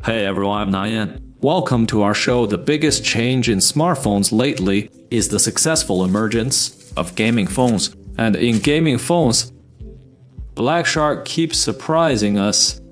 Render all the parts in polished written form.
Hey everyone, I'm Nayan. Welcome to our show. The biggest change in smartphones lately is the successful emergence of gaming phones. And in gaming phones, Black Shark keeps surprising us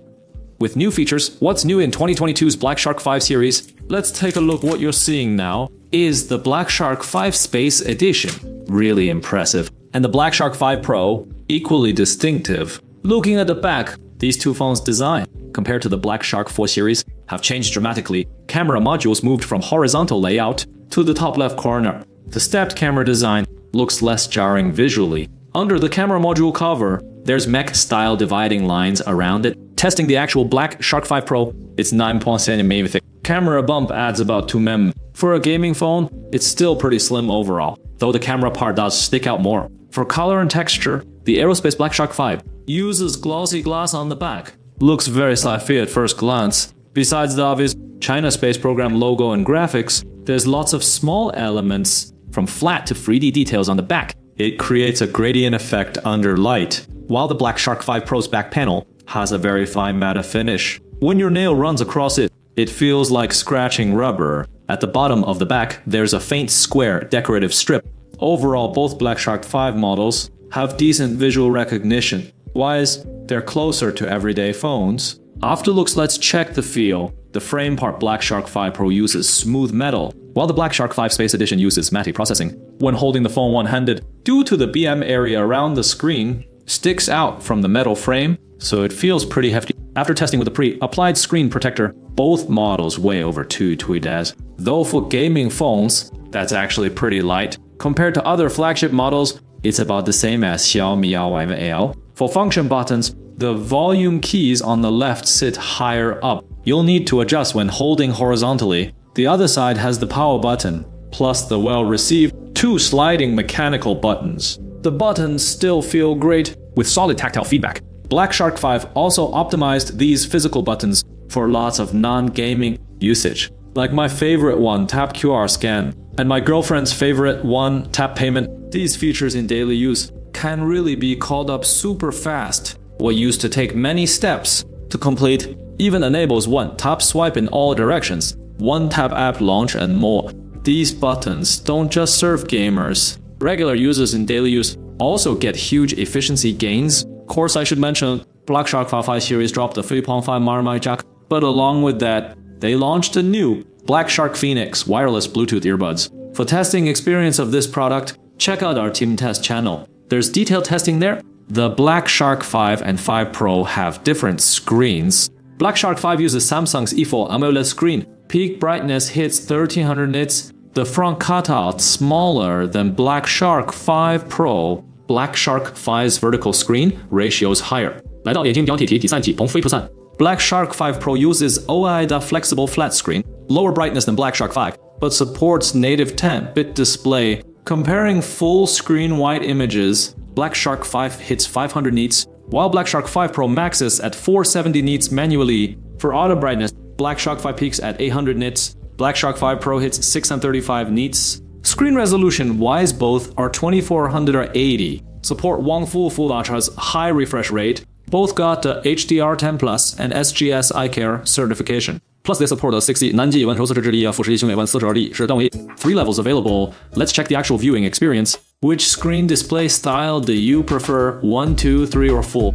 with new features. What's new in 2022's Black Shark 5 series? Let's take a look. What you're seeing now is the Black Shark 5 Space Edition. Really impressive. And the Black Shark 5 Pro, equally distinctive. Looking at the back, these two phones' design, compared to the Black Shark 4 series, have changed dramatically. Camera modules moved from horizontal layout to the top left corner. The stepped camera design looks less jarring visually. Under the camera module cover, there's mech-style dividing lines around it. Testing the actual Black Shark 5 Pro, it's 9.7mm thick. Camera bump adds about 2mm. For a gaming phone, it's still pretty slim overall, though the camera part does stick out more. For color and texture, the Aerospace Black Shark 5 uses glossy glass on the back. Looks very sci-fi at first glance. Besides the obvious China Space Program logo and graphics, there's lots of small elements from flat to 3D details on the back. It creates a gradient effect under light, while the Black Shark 5 Pro's back panel has a very fine matte finish. When your nail runs across it, it feels like scratching rubber. At the bottom of the back, there's a faint square decorative strip. Overall, both Black Shark 5 models have decent visual recognition. Wise, they're closer to everyday phones. After looks, let's check the feel. The frame part Black Shark 5 Pro uses smooth metal, while the Black Shark 5 Space Edition uses matte processing. When holding the phone one-handed, due to the BM area around the screen, sticks out from the metal frame, so it feels pretty hefty. After testing with a pre-applied screen protector, both models weigh over 2 tweedas. Though for gaming phones, that's actually pretty light. Compared to other flagship models, it's about the same as Xiaomi Y11L. For function buttons, the volume keys on the left sit higher up. You'll need to adjust when holding horizontally. The other side has the power button, plus the well-received 2 sliding mechanical buttons. The buttons still feel great with solid tactile feedback. Black Shark 5 also optimized these physical buttons for lots of non-gaming usage. Like my favorite one, tap QR scan, and my girlfriend's favorite one, tap payment. These features in daily use can really be called up super fast. What used to take many steps to complete even enables one tap swipe in all directions, one tap app launch, and more. These buttons don't just serve gamers. Regular users in daily use also get huge efficiency gains. Of course, I should mention Black Shark 5 series dropped the 3.5mm mic jack, but along with that, they launched a new Black Shark Phoenix wireless Bluetooth earbuds. For testing experience of this product, check out our Team Test channel. There's detailed testing there. The Black Shark 5 and 5 Pro have different screens. Black Shark 5 uses Samsung's E4 AMOLED screen. Peak brightness hits 1300 nits. The front cutout smaller than Black Shark 5 Pro. Black Shark 5's vertical screen ratio is higher. 来到眼睛表体体散起蓬飞不散。Black Shark 5 Pro uses OLED flexible flat screen, lower brightness than Black Shark 5, but supports native 10-bit display. Comparing full screen white images, Black Shark 5 hits 500 nits, while Black Shark 5 Pro maxes at 470 nits manually. For auto brightness, Black Shark 5 peaks at 800 nits, Black Shark 5 Pro hits 635 nits. Screen resolution-wise, both are 2400 or 80. Support Wangfu Full Ultra's high refresh rate. Both got the HDR10 Plus and SGS Eye Care certification. Plus, they support the 60 难记完熟四十之力富士一星美万42D 是段位 3 levels available. Let's check the actual viewing experience. Which screen display style do you prefer? 1, 2, 3, or 4?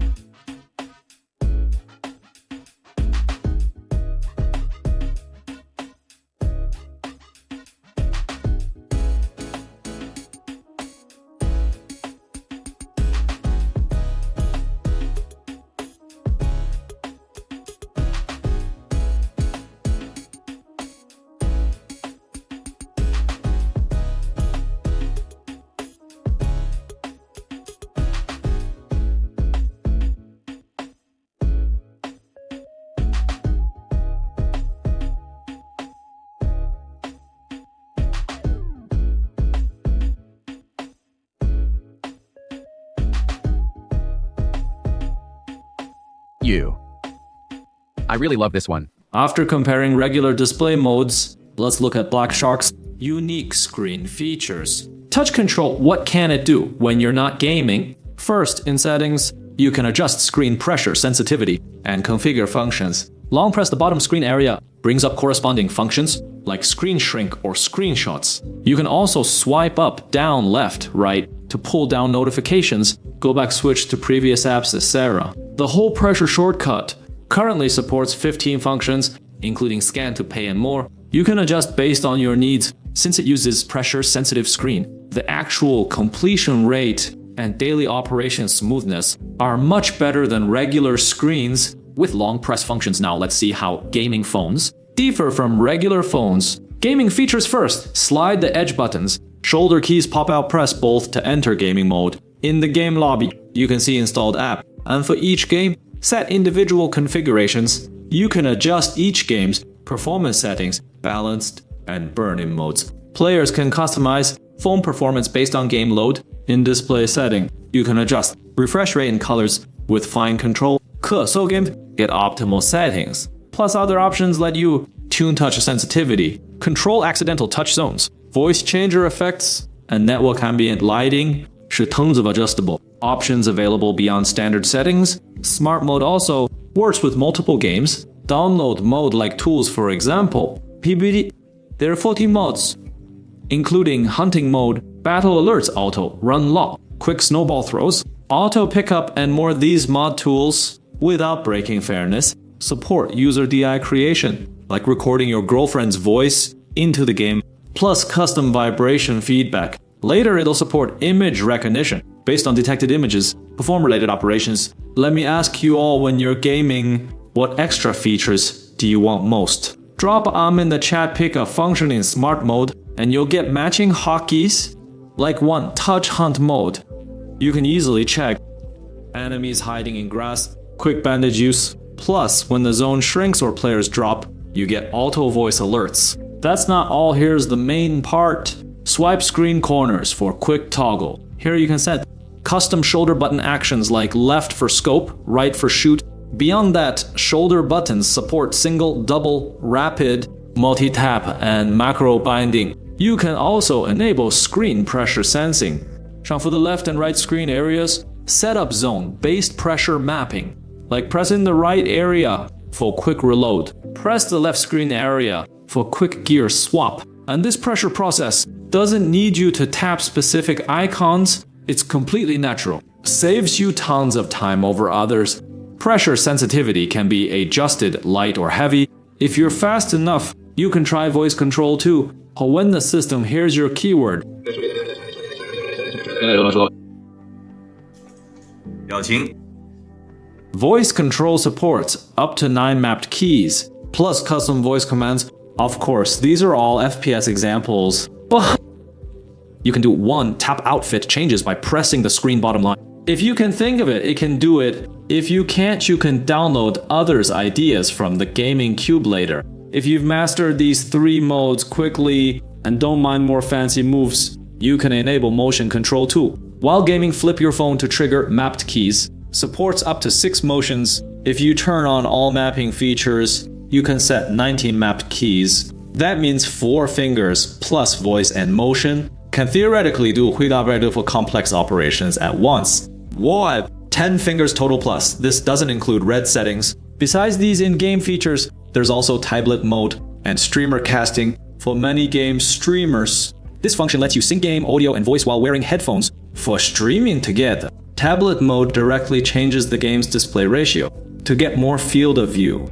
I really love this one. After comparing regular display modes, let's look at Black Shark's unique screen features. Touch control, what can it do when you're not gaming? First, in settings, you can adjust screen pressure sensitivity and configure functions. Long press the bottom screen area brings up corresponding functions like screen shrink or screenshots. You can also swipe up, down, left, right to pull down notifications, go back switch to previous apps, etc. The whole pressure shortcut currently supports 15 functions, including scan to pay and more. You can adjust based on your needs since it uses pressure-sensitive screen. The actual completion rate and daily operation smoothness are much better than regular screens with long press functions. Now let's see how gaming phones differ from regular phones. Gaming features first, slide the edge buttons. Shoulder keys pop out, press both to enter gaming mode. In the game lobby, you can see installed app, and for each game, set individual configurations. You can adjust each game's performance settings, balanced and burn-in modes. Players can customize phone performance based on game load. In display setting, you can adjust refresh rate and colors with fine control. 可搜 game get optimal settings. Plus other options let you tune touch sensitivity, control accidental touch zones, voice changer effects, and network ambient lighting. 是 tons of adjustable options available beyond standard settings. Smart mode also works with multiple games. Download mode like tools, for example. PBD. There are 14 modes, including hunting mode, battle alerts auto, run law, quick snowball throws, auto pickup, and more. These mod tools, without breaking fairness, support user DI creation, like recording your girlfriend's voice into the game, plus custom vibration feedback. Later, it'll support image recognition based on detected images, perform related operations. Let me ask you all, when you're gaming, what extra features do you want most? Drop in the chat, pick a function in smart mode, and you'll get matching hotkeys, like one touch hunt mode. You can easily check enemies hiding in grass, quick bandage use. Plus, when the zone shrinks or players drop, you get auto voice alerts. That's not all, here's the main part. Swipe screen corners for quick toggle. Here you can set custom shoulder button actions like left for scope, right for shoot. Beyond that, shoulder buttons support single, double, rapid, multi-tap, and macro binding. You can also enable screen pressure sensing. For the left and right screen areas, set up zone-based pressure mapping. Like press in the right area for quick reload. Press the left screen area for quick gear swap. And this pressure process doesn't need you to tap specific icons. It's completely natural. Saves you tons of time over others. Pressure sensitivity can be adjusted light or heavy. If you're fast enough, you can try voice control too. When the system hears your keyword, voice control supports up to 9 mapped keys, plus custom voice commands. Of course, these are all FPS examples. You can do one tap outfit changes by pressing the screen bottom line. If you can think of it, it can do it. If you can't, you can download others' ideas from the gaming cube later. If you've mastered these 3 modes quickly and don't mind more fancy moves, you can enable motion control too. While gaming, flip your phone to trigger mapped keys. Supports up to 6 motions. If you turn on all mapping features, you can set 19 mapped keys. That means 4 fingers plus voice and motion can theoretically do Huida for complex operations at once. Whoa, 10 fingers total plus. This doesn't include red settings. Besides these in-game features, there's also tablet mode and streamer casting for many game streamers. This function lets you sync game, audio, and voice while wearing headphones for streaming together. Tablet mode directly changes the game's display ratio to get more field of view.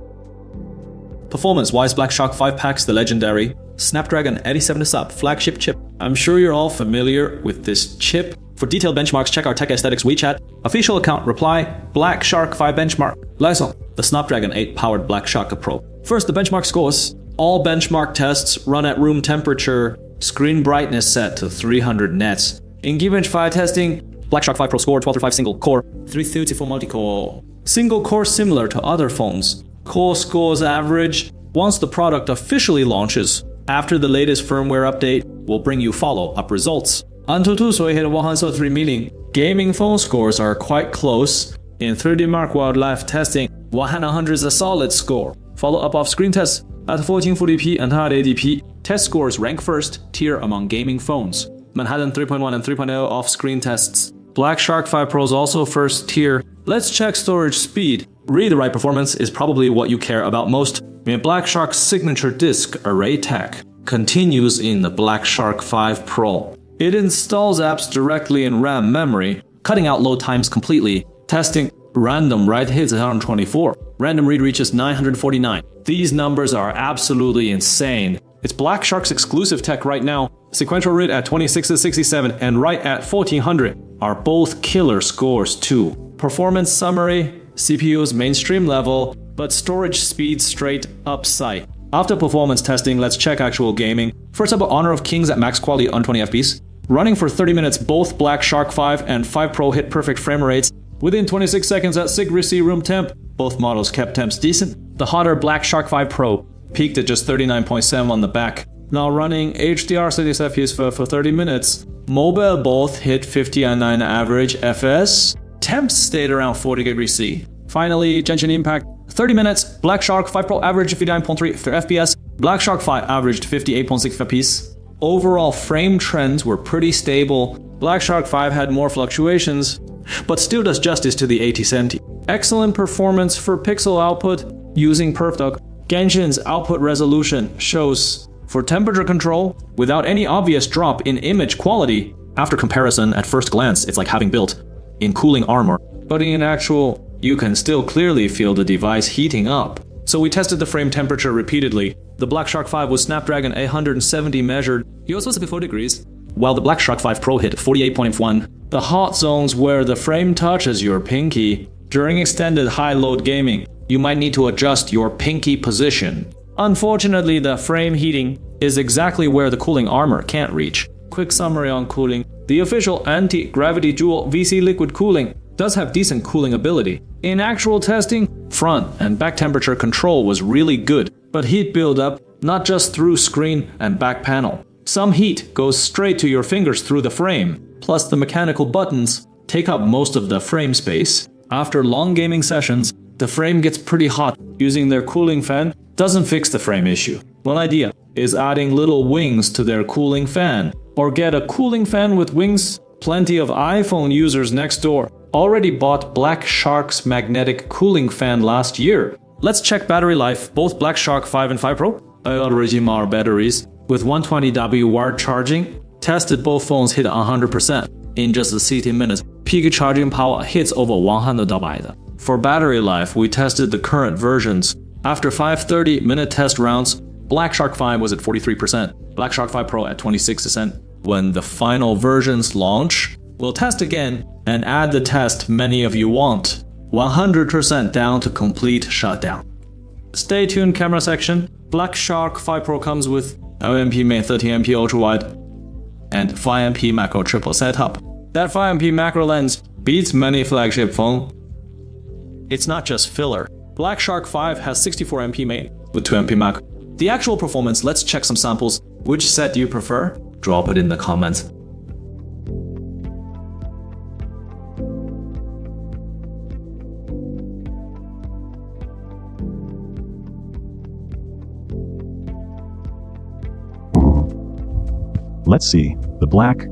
Performance-wise, Black Shark 5 packs the legendary Snapdragon 87 sub flagship chip. I'm sure you're all familiar with this chip. For detailed benchmarks, check our Tech Aesthetics WeChat. Official account reply, Black Shark 5 benchmark. Lysol, the Snapdragon 8 powered Black Shark Pro. First, the benchmark scores. All benchmark tests run at room temperature, screen brightness set to 300 nits. In Geekbench 5 testing, Black Shark 5 Pro score 1235 single core, 334 multi-core. Single core similar to other phones. Core scores average. Once the product officially launches, after the latest firmware update, we'll bring you follow-up results. Antutu, so we hit 103 meaning gaming phone scores are quite close. In 3D Mark Wildlife testing, 100 is a solid score. Follow-up off-screen tests at 1440p and 1080p. Test scores rank first tier among gaming phones. Manhattan 3.1 and 3.0 off-screen tests. Black Shark 5 Pro is also first tier. Let's check storage speed. Read-write performance is probably what you care about most. Black Shark's signature disk array tech continues in the Black Shark 5 Pro. It installs apps directly in RAM memory, cutting out load times completely. Testing random write hits 124. Random read reaches 949. These numbers are absolutely insane. It's Black Shark's exclusive tech right now. Sequential read at 2667 and write at 1400 are both killer scores too. Performance summary, CPU's mainstream level, but storage speed straight upside. After performance testing, let's check actual gaming. First up, Honor of Kings at max quality on 20 FPS. Running for 30 minutes, both Black Shark 5 and 5 Pro hit perfect frame rates. Within 26 seconds at SIG RISI room temp, both models kept temps decent. The hotter Black Shark 5 Pro peaked at just 39.7 on the back. Now running HDR 60 FPS for 30 minutes. Mobile both hit 50 and 9 average FS. Temps stayed around 40 degrees C. Finally, Genshin Impact, 30 minutes, Black Shark 5 Pro averaged 59.3 FPS, Black Shark 5 averaged 58.6 FPS. Overall frame trends were pretty stable. Black Shark 5 had more fluctuations, but still does justice to the 8070. Excellent performance for pixel output using PerfDoc. Genshin's output resolution shows for temperature control without any obvious drop in image quality. After comparison, at first glance, it's like having built in cooling armor, but in actual, you can still clearly feel the device heating up. So we tested the frame temperature repeatedly. The Black Shark 5 was Snapdragon 870 measured, yours was 54 degrees, while the Black Shark 5 Pro hit 48.1. The hot zones where the frame touches your pinky. During extended high load gaming, you might need to adjust your pinky position. Unfortunately, the frame heating is exactly where the cooling armor can't reach. Quick summary on cooling. The official anti-gravity dual VC liquid cooling does have decent cooling ability. In actual testing, front and back temperature control was really good, but heat buildup not just through screen and back panel. Some heat goes straight to your fingers through the frame, plus the mechanical buttons take up most of the frame space. After long gaming sessions, the frame gets pretty hot. Using their cooling fan doesn't fix the frame issue. One idea is adding little wings to their cooling fan, or get a cooling fan with wings. Plenty of iPhone users next door already bought Black Shark's magnetic cooling fan last year. Let's check battery life. Both Black Shark 5 and 5 Pro original batteries with 120W wire charging. Tested both phones hit 100% in just 60 minutes. Peak charging power hits over 100W. For battery life, we tested the current versions. After 5 30-minute test rounds, Black Shark 5 was at 43%, Black Shark 5 Pro at 26%. When the final versions launch, we'll test again and add the test many of you want. 100% down to complete shutdown. Stay tuned camera section. Black Shark 5 Pro comes with LMP main 13MP ultra wide and 5MP macro triple setup. That 5MP macro lens beats many flagship phone. It's not just filler. Black Shark 5 has 64MP main with 2MP macro. The actual performance, let's check some samples. Which set do you prefer? Drop it in the comments. Let's see the Black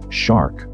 Shark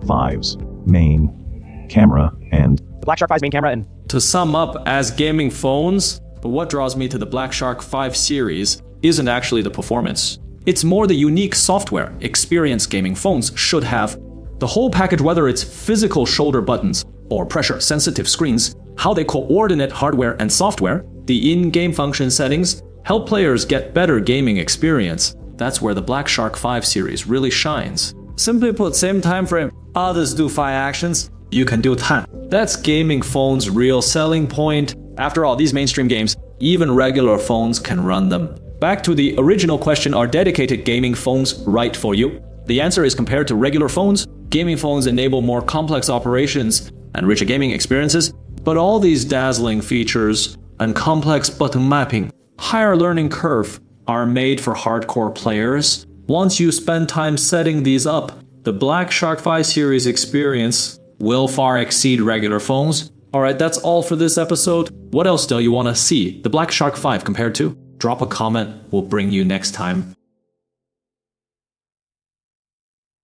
5's main camera and the Black Shark 5's main camera and to sum up, as gaming phones, what draws me to the Black Shark 5 series isn't actually the performance. It's more the unique software experienced gaming phones should have. The whole package, whether it's physical shoulder buttons or pressure-sensitive screens, how they coordinate hardware and software, the in-game function settings, help players get better gaming experience. That's where the Black Shark 5 series really shines. Simply put, same time frame, others do 5 actions, you can do 10. That's gaming phones' real selling point. After all, these mainstream games, even regular phones can run them. Back to the original question, are dedicated gaming phones right for you? The answer is, compared to regular phones, gaming phones enable more complex operations and richer gaming experiences, but all these dazzling features and complex button mapping, higher learning curve, are made for hardcore players. Once you spend time setting these up, the Black Shark 5 series experience will far exceed regular phones. Alright, that's all for this episode. What else do you want to see the Black Shark 5 compared to? Drop a comment, we'll bring you next time.